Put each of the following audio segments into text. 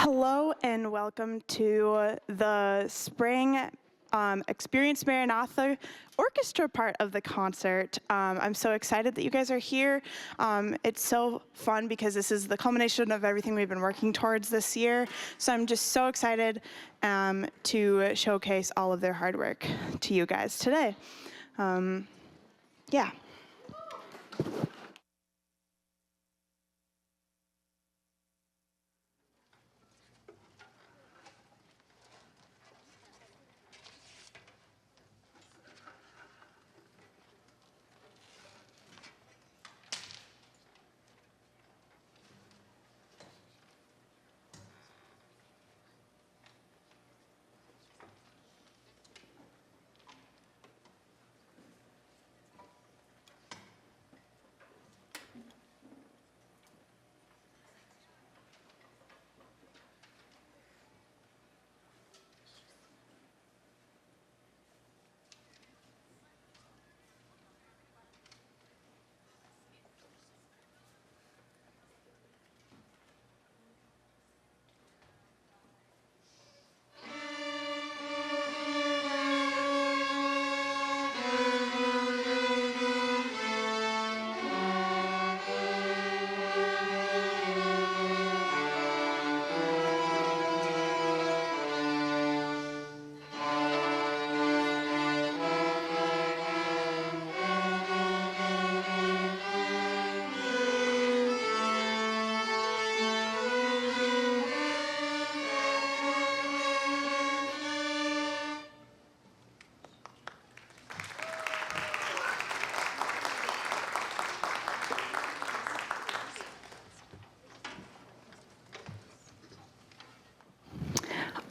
Hello and welcome to the spring Experience Maranatha Orchestra part of the concert. I'm so excited that you guys are here. It's so fun because this is the culmination of everything we've been working towards this year. So I'm just so excited to showcase all of their hard work to you guys today. Yeah.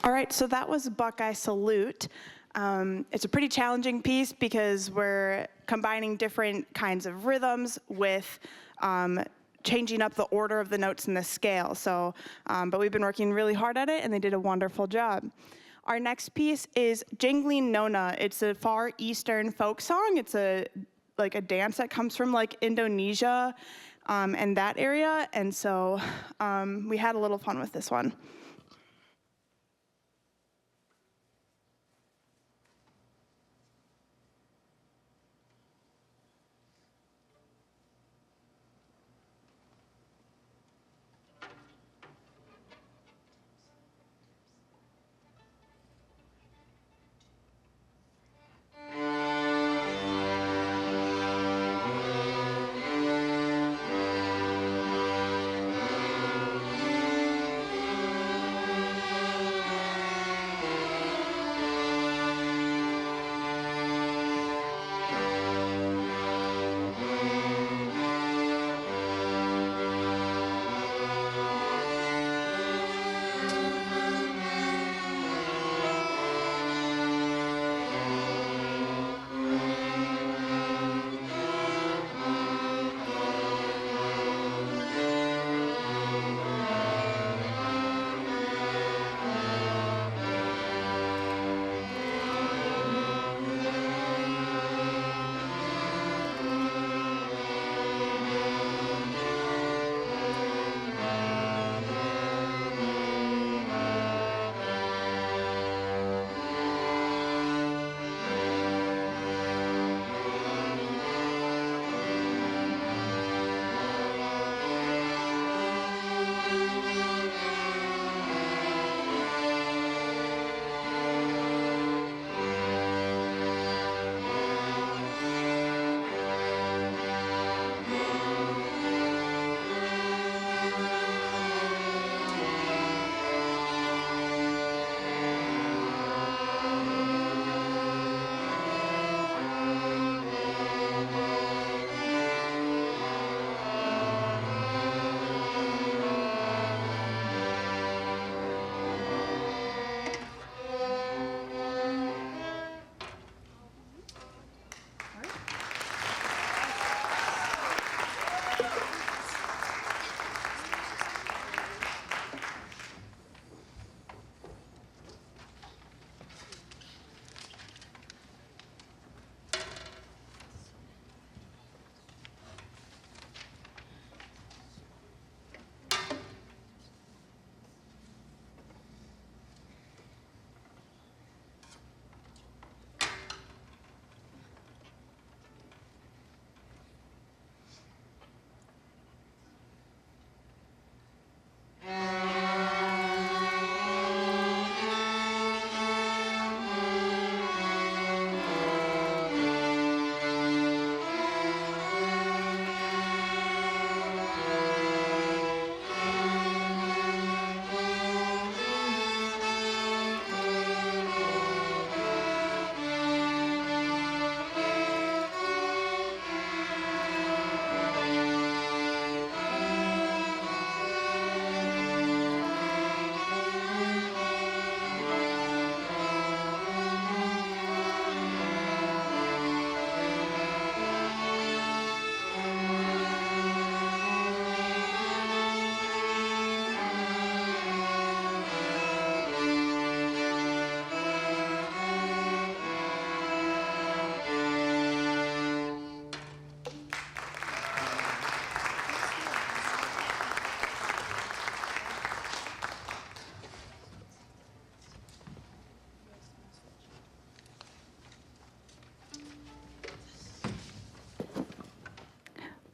All right, so that was Buckeye Salute. It's a pretty challenging piece because we're combining different kinds of rhythms with changing up the order of the notes in the scale. So, but we've been working really hard at it, and they did a wonderful job. Our next piece is Jingling Nona. It's a Far Eastern folk song. It's like a dance that comes from like Indonesia and that area, and so we had a little fun with this one.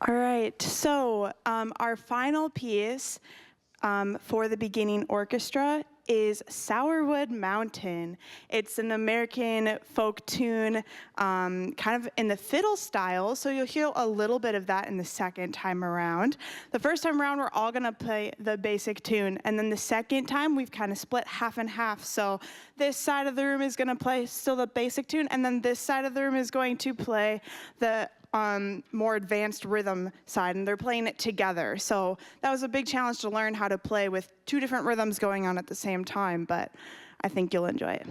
All right, so our final piece for the beginning orchestra is Sourwood Mountain. It's an American folk tune, kind of in the fiddle style, so you'll hear a little bit of that in the second time around. The first time around, we're all gonna play the basic tune, and then the second time, we've kind of split half and half. So this side of the room is gonna play still the basic tune, and then this side of the room is going to play the more advanced rhythm side, and they're playing it together. So that was a big challenge to learn how to play with two different rhythms going on at the same time, but I think you'll enjoy it.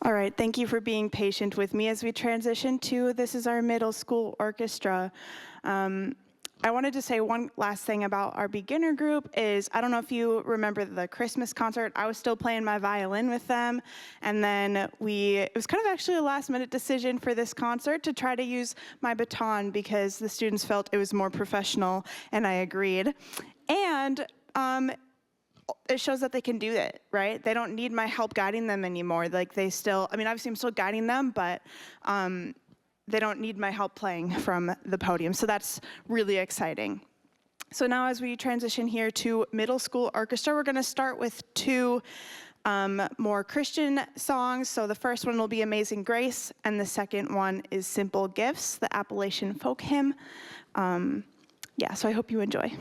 All right, thank you for being patient with me as we transition to this is our middle school orchestra. I wanted to say one last thing about our beginner group is, I don't know if you remember the Christmas concert. I was still playing my violin with them, and then it was kind of actually a last minute decision for this concert to try to use my baton because the students felt it was more professional, and I agreed. And it shows that they can do it, right? They don't need my help guiding them anymore. Like they still, I mean, obviously I'm still guiding them, but they don't need my help playing from the podium. So that's really exciting. So now as we transition here to middle school orchestra, we're gonna start with two more Christian songs. So the first one will be Amazing Grace, and the second one is Simple Gifts, the Appalachian folk hymn. Yeah, so I hope you enjoy.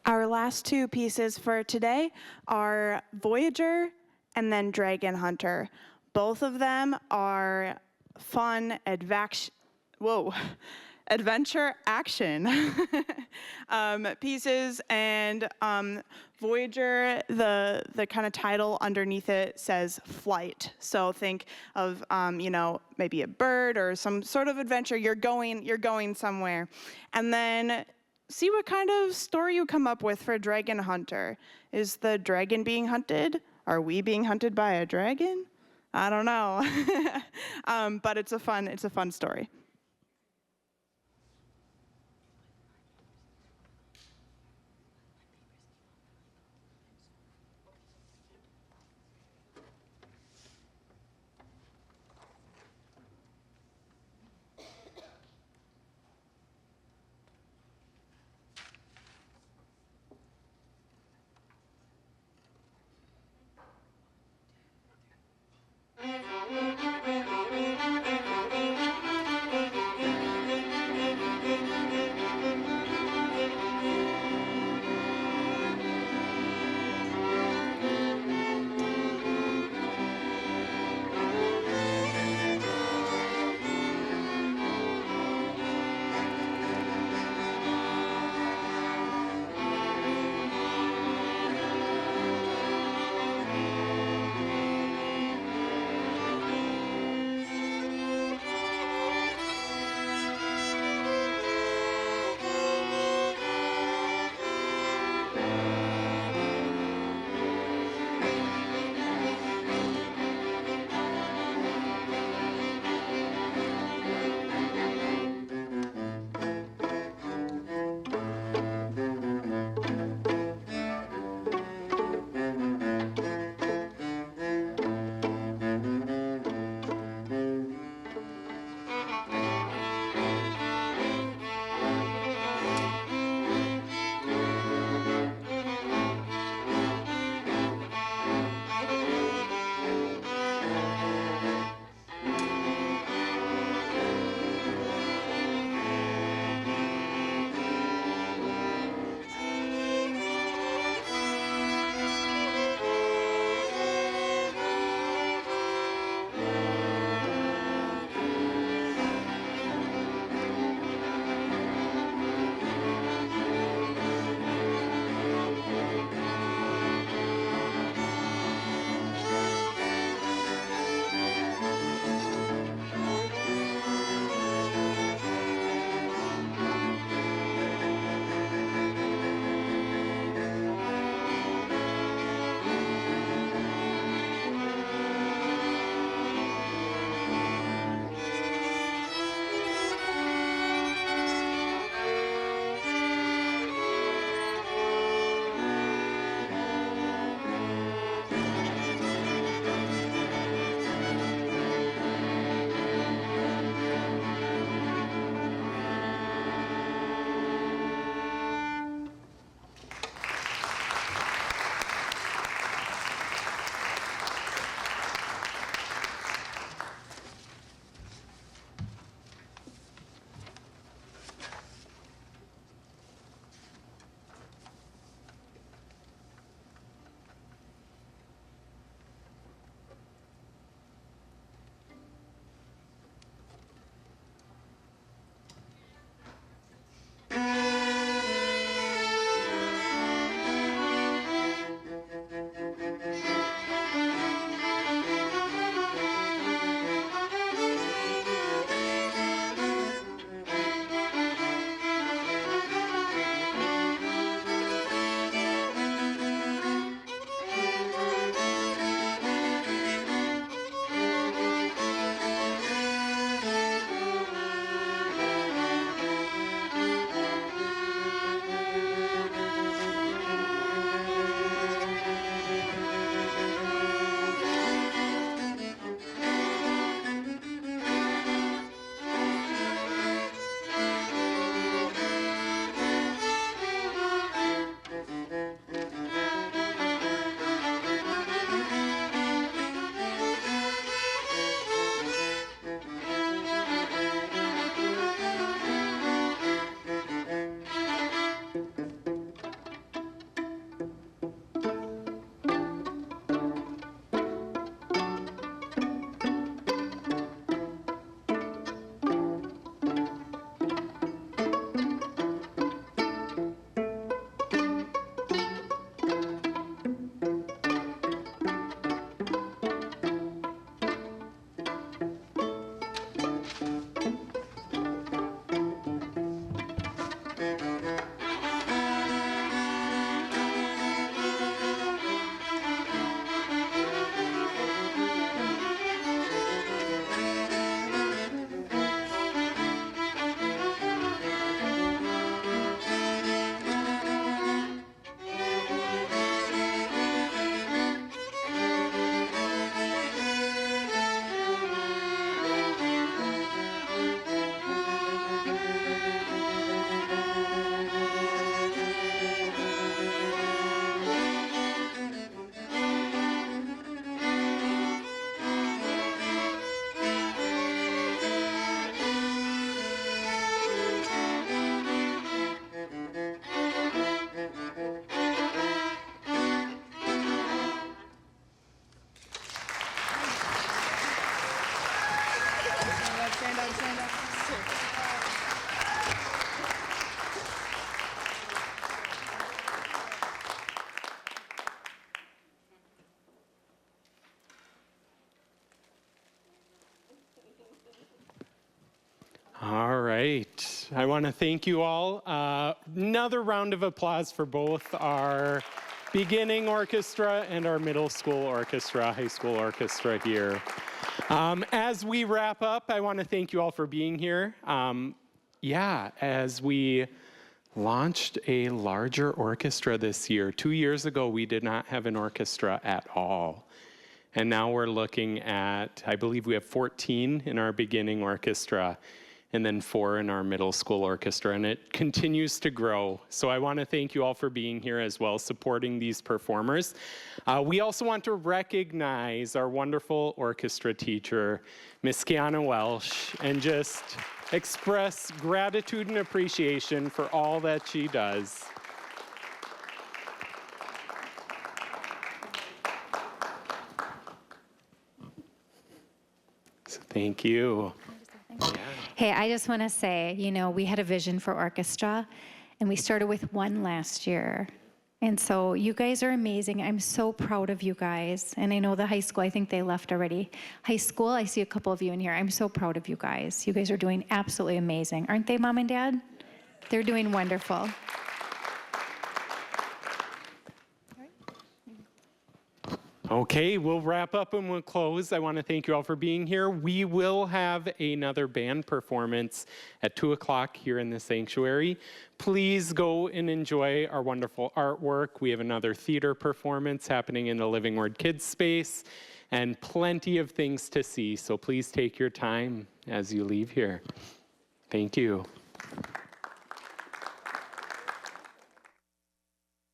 Our last two pieces for today are Voyager and then Dragon Hunter. Both of them are fun adventure action pieces, and Voyager, the kind of title underneath it says flight. So think of maybe a bird or some sort of adventure. You're going somewhere, and then see what kind of story you come up with for Dragon Hunter. Is the dragon being hunted? Are we being hunted by a dragon? I don't know. But it's a fun story. I want to thank you all. Another round of applause for both our beginning orchestra and our middle school orchestra, high school orchestra here. As we wrap up, I want to thank you all for being here. As we launched a larger orchestra this year. 2 years ago, we did not have an orchestra at all. And now we're looking at, I believe we have 14 in our beginning orchestra, and then 4 in our middle school orchestra, and it continues to grow. So I want to thank you all for being here as well, supporting these performers. We also want to recognize our wonderful orchestra teacher, Miss Kiana Welsh, and just express gratitude and appreciation for all that she does. So thank you. Hey, I just want to say, we had a vision for orchestra, and we started with 1 last year. And so you guys are amazing. I'm so proud of you guys. And I know the high school, I think they left already. High school, I see a couple of you in here. I'm so proud of you guys. You guys are doing absolutely amazing. Aren't they, Mom and Dad? They're doing wonderful. Okay, we'll wrap up and we'll close. I want to thank you all for being here. We will have another band performance at 2 o'clock here in the sanctuary. Please go and enjoy our wonderful artwork. We have another theater performance happening in the Living Word Kids space and plenty of things to see. So please take your time as you leave here. Thank you.